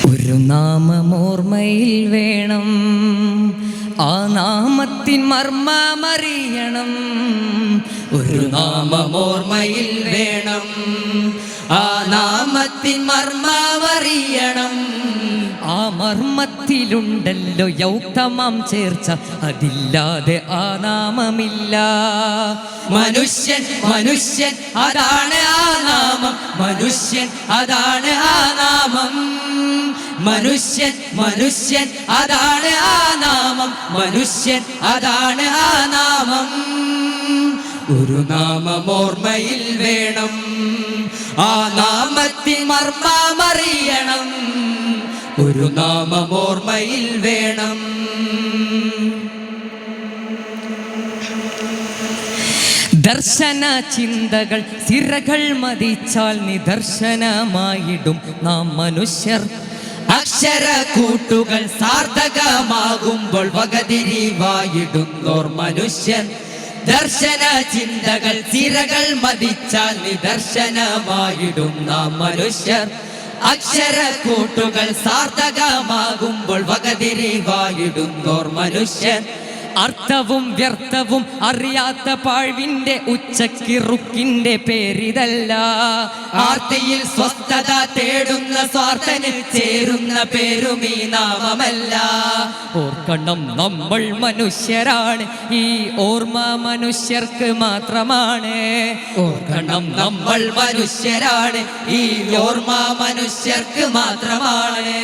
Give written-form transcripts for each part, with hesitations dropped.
ഒരു നാമമോർമ്മയിൽ വേണം, ആ നാമത്തിൻ മർമ്മമറിയണം. ഒരു നാമമോർമ്മയിൽ വേണം, ആ നാമത്തിൻ മർമ്മമറിയണം. ആ മർമ്മത്തിലുണ്ടല്ലോ യൗക്തമാം ചേർച്ച, അതില്ലാതെ ആ നാമമില്ല. മനുഷ്യൻ മനുഷ്യൻ അതാണ് ആ നാമം, മനുഷ്യൻ അതാണ് ആ നാമം. മനുഷ്യൻ മനുഷ്യൻ അതാണ് ആ നാമം, മനുഷ്യൻ അതാണ് ആ നാമം. ഒരു നാമമോർമ്മയിൽ വേണം, ആ നാമത്തിൻ മർമ്മമറിയണം. ഒരു നാമമോർമ്മയിൽ വേണം. ദർശന ചിന്തകൾ സിരകൾ മതിച്ചാൽ നിദർശനമായിടും നാം മനുഷ്യർ. അക്ഷരക്കൂട്ടുകൾ സാർത്ഥകമാകുമ്പോൾ വകതിരിവായിടുന്നോർ മനുഷ്യൻ. ദർശന ചിന്തകൾ സിരകൾ മതിച്ചാൽ നിദർശനമായിടും നാം മനുഷ്യർ. അക്ഷരക്കൂട്ടുകൾ സാർത്ഥകമാകുമ്പോൾ വകതിരിവായിടുന്നോർ മനുഷ്യൻ. അർത്ഥവും വ്യർത്ഥവും അറിയാത്ത പാഴ്വിന്റെ ഉച്ചക്കിറുക്കിന്റെ പേരിതല്ല. ആർത്തിയിൽ സ്വസ്ഥത തേടുന്ന സ്വാർത്ഥന് ചേരുന്ന പേരും ഈ നാമമല്ല. ഓർക്കണം നമ്മൾ മനുഷ്യരാണ്, ഈ ഓർമ്മ മനുഷ്യർക്ക് മാത്രമാണ്. ഓർക്കണം നമ്മൾ മനുഷ്യരാണ്, ഈ ഓർമ്മ മനുഷ്യർക്ക് മാത്രമാണ്.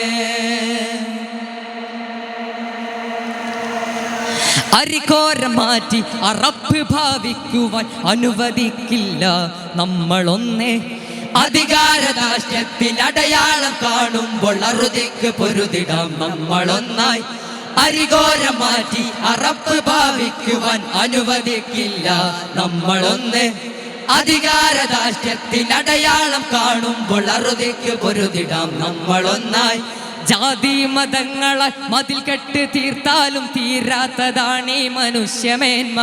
അരികോരം മാറ്റി അറപ്പ് ഭാവിക്കുവാൻ അനുവദിക്കില്ല നമ്മളൊന്നേ. അധികാരദാഷ്ട്യത്തിൽ അടയാളം കാണുമ്പോൾ അറുതിക്ക് പൊരുതിടാം നമ്മളൊന്നായി. അരികോരം മാറ്റി അറപ്പ് ഭാവിക്കുവാൻ അനുവദിക്കില്ല നമ്മളൊന്ന്. അധികാരദാഷ്ട്യത്തിൽ അടയാളം കാണുമ്പോൾ അറുതിക്ക് പൊരുതിടാം നമ്മളൊന്നായി. ജാതി മതങ്ങളെ മതിൽ കെട്ട് തീർത്താലും തീരാത്തതാണീ മനുഷ്യമേന്മ.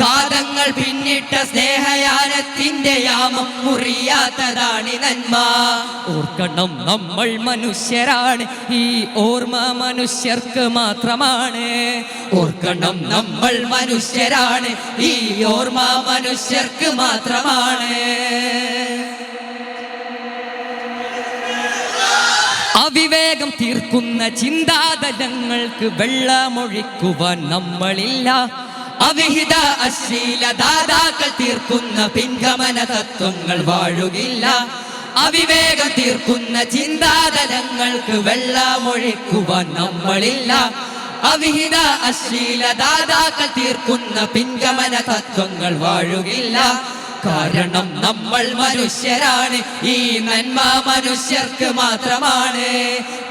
കാലങ്ങൾ പിന്നിട്ട സ്നേഹയാനത്തിന്റെ യാമം മുറിയാത്തതാണി നന്മ. ഓർക്കണം നമ്മൾ മനുഷ്യരാണ്, ഈ ഓർമ്മ മനുഷ്യർക്ക് മാത്രമാണ്. ഓർക്കണം നമ്മൾ മനുഷ്യരാണ്, ഈ ഓർമ്മ മനുഷ്യർക്ക് മാത്രമാണ്. അവിവേകം തീർക്കുന്ന ചിന്താതലങ്ങൾക്ക് വെള്ളമൊഴിക്കുവാൻ നമ്മളില്ല. അവിഹിത അശ്ലീല ദാതാക്കൾ തീർക്കുന്ന പിൻഗമന തത്വങ്ങൾ വാഴുകില്ല. അവിവേകം തീർക്കുന്ന ചിന്താതലങ്ങൾക്ക് വെള്ളമൊഴിക്കുവാൻ നമ്മളില്ല. അവിഹിത അശ്ലീല ദാതാക്കൾ തീർക്കുന്ന പിൻഗമന തത്വങ്ങൾ വാഴുകില്ല. കാരണം നമ്മൾ മനുഷ്യരാണ്, ഈ നന്മ മനുഷ്യർക്ക് മാത്രമാണ്.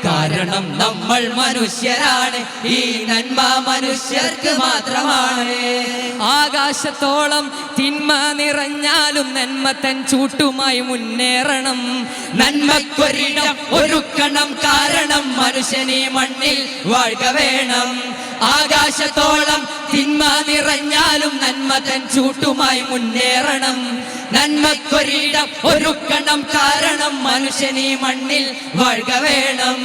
കാരണം നമ്മൾ മനുഷ്യരാണ്, ഈ നന്മ മനുഷ്യർക്ക് മാത്രമാണ്. ആകാശത്തോളം തിന്മ നിറഞ്ഞാലും നന്മ തൻ ചൂട്ടുമായി മുന്നേറണം. നന്മക്കൊരിടം ഒരുക്കണം, കാരണം മനുഷ്യനെ മണ്ണിൽ വാഴ്ക വേണം. ആകാശത്തോളം തിന്മ നിറഞ്ഞാലും നന്മ തൻ ചൂട്ടുമായി മുന്നേറണം. നന്മക്കൊരിടം ഒരുക്കണം, കാരണം മനുഷ്യനെ മണ്ണിൽ വാഴ്ക വേണം.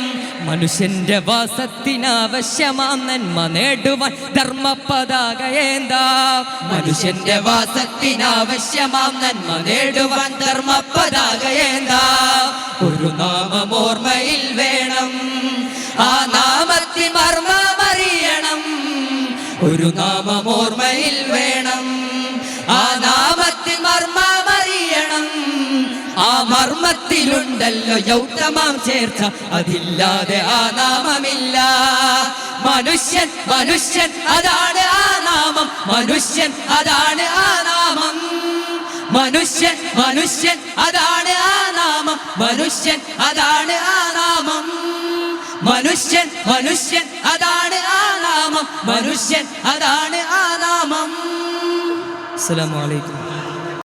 മനുഷ്യന്റെ വാസത്തിനാവശ്യമാം നന്മ നേടുവാൻ ധർമ്മ പതാകയേന്താ. മനുഷ്യന്റെ വാസത്തിനാവശ്യമാം നന്മ നേടുവാൻ ധർമ്മ പതാകയേന്താ. ഒരു നാമമോർമ്മയിൽ വേണം, ആ നാമത്തിൻ മർമ്മമറിയണം. ഒരു നാമമോർമ്മയിൽ വേണം, ആ നാമത്തിൻ മർമ്മമറിയണം. ആ മർമ്മത്തിലുണ്ടല്ലോ യൗക്തമാം ചേർച്ച, അതില്ലാതെ ആ നാമമില്ല. മനുഷ്യൻ മനുഷ്യൻ അതാണ് ആ നാമം, മനുഷ്യൻ അതാണ് ആ നാമം. മനുഷ്യൻ മനുഷ്യൻ അതാണ് ആ നാമം, മനുഷ്യൻ അതാണ് ആ നാമം. മനുഷ്യൻ മനുഷ്യൻ അതാണ് ആ നാമം, മനുഷ്യൻ അതാണ് ആ നാമം. അസ്സലാമു അലൈക്കും.